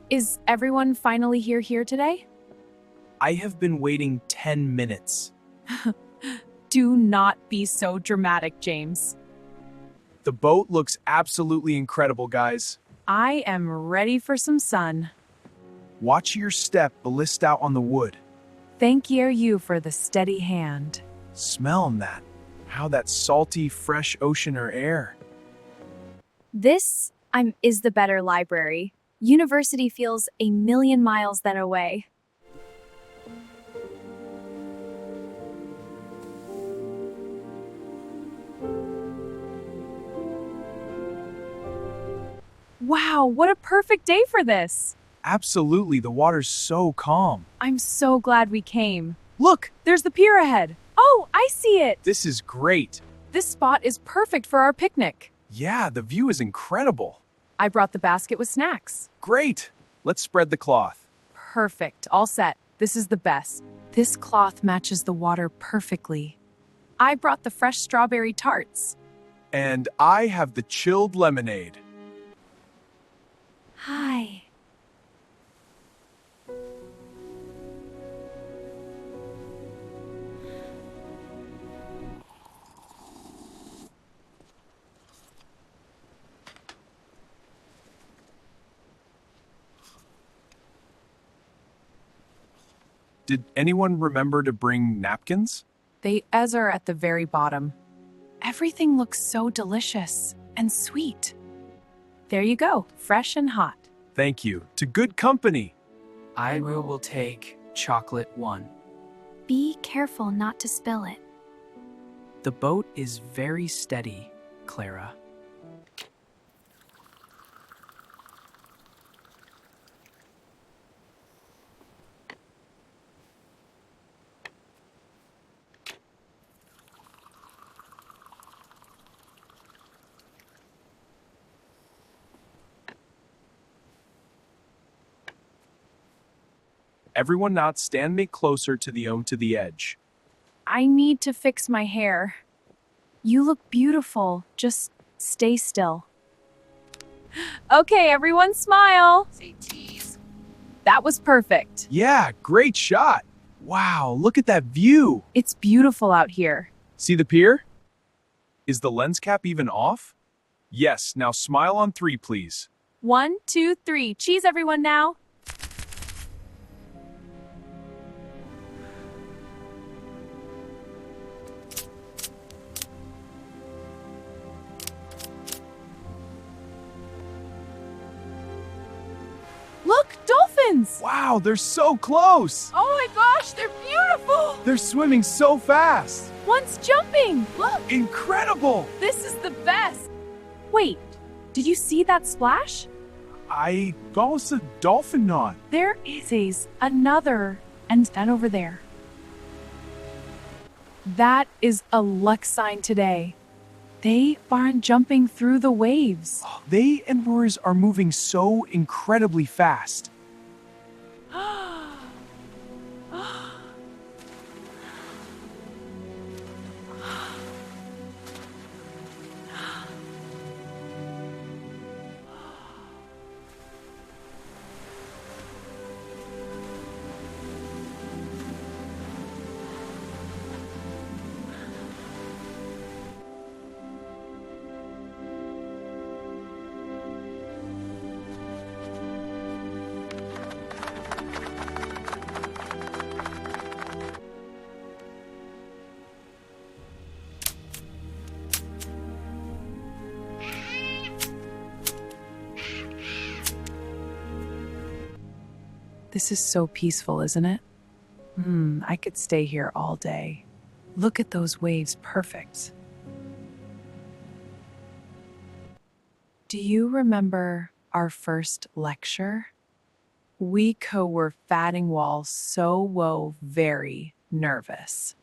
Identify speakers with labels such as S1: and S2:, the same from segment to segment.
S1: Is everyone finally here today?
S2: I have been waiting 10 minutes.
S1: Do not be so dramatic, James.
S2: The boat looks absolutely incredible, guys.
S1: I am ready for some sun.
S2: Watch your step ballist out on the wood.
S1: Thank you for the steady hand.
S2: Smell that. How that salty, fresh ocean or air.
S3: This is the better library. University feels a million miles that away.
S1: Wow, what a perfect day for this!
S2: Absolutely, the water's so calm.
S1: I'm so glad we came. Look, there's the pier ahead. Oh, I see it!
S2: This is great.
S1: This spot is perfect for our picnic.
S2: Yeah, the view is incredible.
S1: I brought the basket with snacks.
S2: Great. Let's spread the cloth.
S1: Perfect, all set. This is the best. This cloth matches the water perfectly. I brought the fresh strawberry tarts.
S2: And I have the chilled lemonade.
S3: Hi.
S2: Did anyone remember to bring napkins?
S1: They are at the very bottom. Everything looks so delicious and sweet. There you go, fresh and hot.
S2: Thank you. To good company.
S4: I will take chocolate 1.
S3: Be careful not to spill it.
S4: The boat is very steady, Clara.
S2: Everyone not stand me closer to the edge.
S1: I need to fix my hair. You look beautiful. Just stay still. Okay, everyone smile.
S4: Say cheese.
S1: That was perfect.
S2: Yeah, great shot. Wow, look at that view.
S1: It's beautiful out here.
S2: See the pier? Is the lens cap even off? Yes, now smile on 3, please.
S1: 1, 2, 3. Cheese, everyone, now. Look, dolphins!
S2: Wow, they're so close.
S1: Oh my gosh, they're beautiful!
S2: They're swimming so fast.
S1: One's jumping! Look,
S2: Incredible.
S1: this is the best! Wait, did you see that splash?
S2: I thought it was a dolphin knot.
S1: There is another, and that over there. That is a luck sign today. They aren't jumping through the waves.
S2: They and Roars are moving so incredibly fast.
S1: This is so peaceful, isn't it? I could stay here all day. Look at those waves, perfect. Do you remember our first lecture? We were fatting walls so very nervous.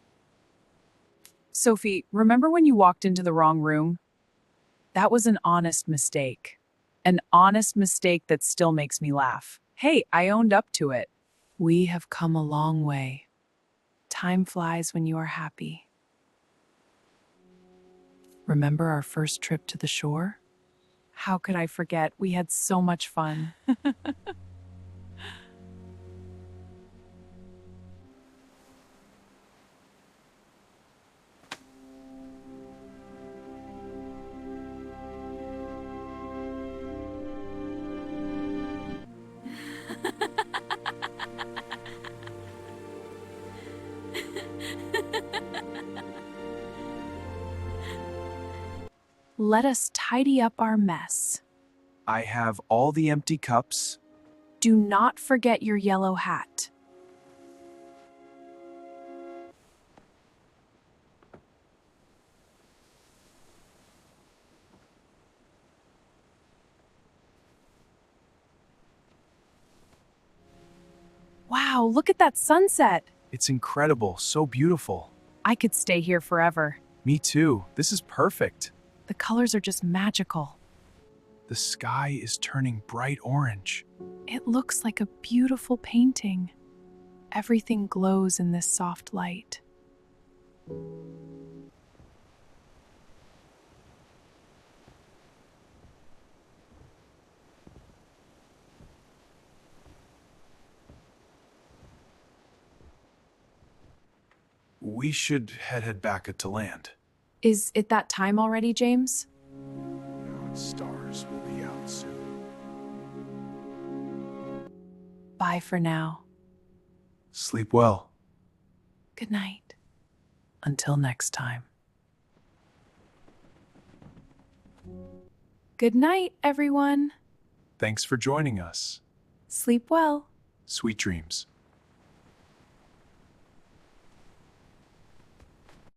S1: Sophie, remember when you walked into the wrong room? That was an honest mistake. An honest mistake that still makes me laugh. Hey, I owned up to it. We have come a long way. Time flies when you are happy. Remember our first trip to the shore? How could I forget? We had so much fun. Let us tidy up our mess.
S2: I have all the empty cups.
S1: Do not forget your yellow hat. Wow, look at that sunset.
S2: It's incredible, so beautiful.
S1: I could stay here forever.
S2: Me too. This is perfect.
S1: The colors are just magical.
S2: The sky is turning bright orange.
S1: It looks like a beautiful painting. Everything glows in this soft light.
S2: We should head back to land.
S1: Is it that time already, James?
S2: Stars will be out soon.
S1: Bye for now.
S2: Sleep well.
S1: Good night. Until next time. Good night, everyone.
S2: Thanks for joining us.
S1: Sleep well.
S2: Sweet dreams.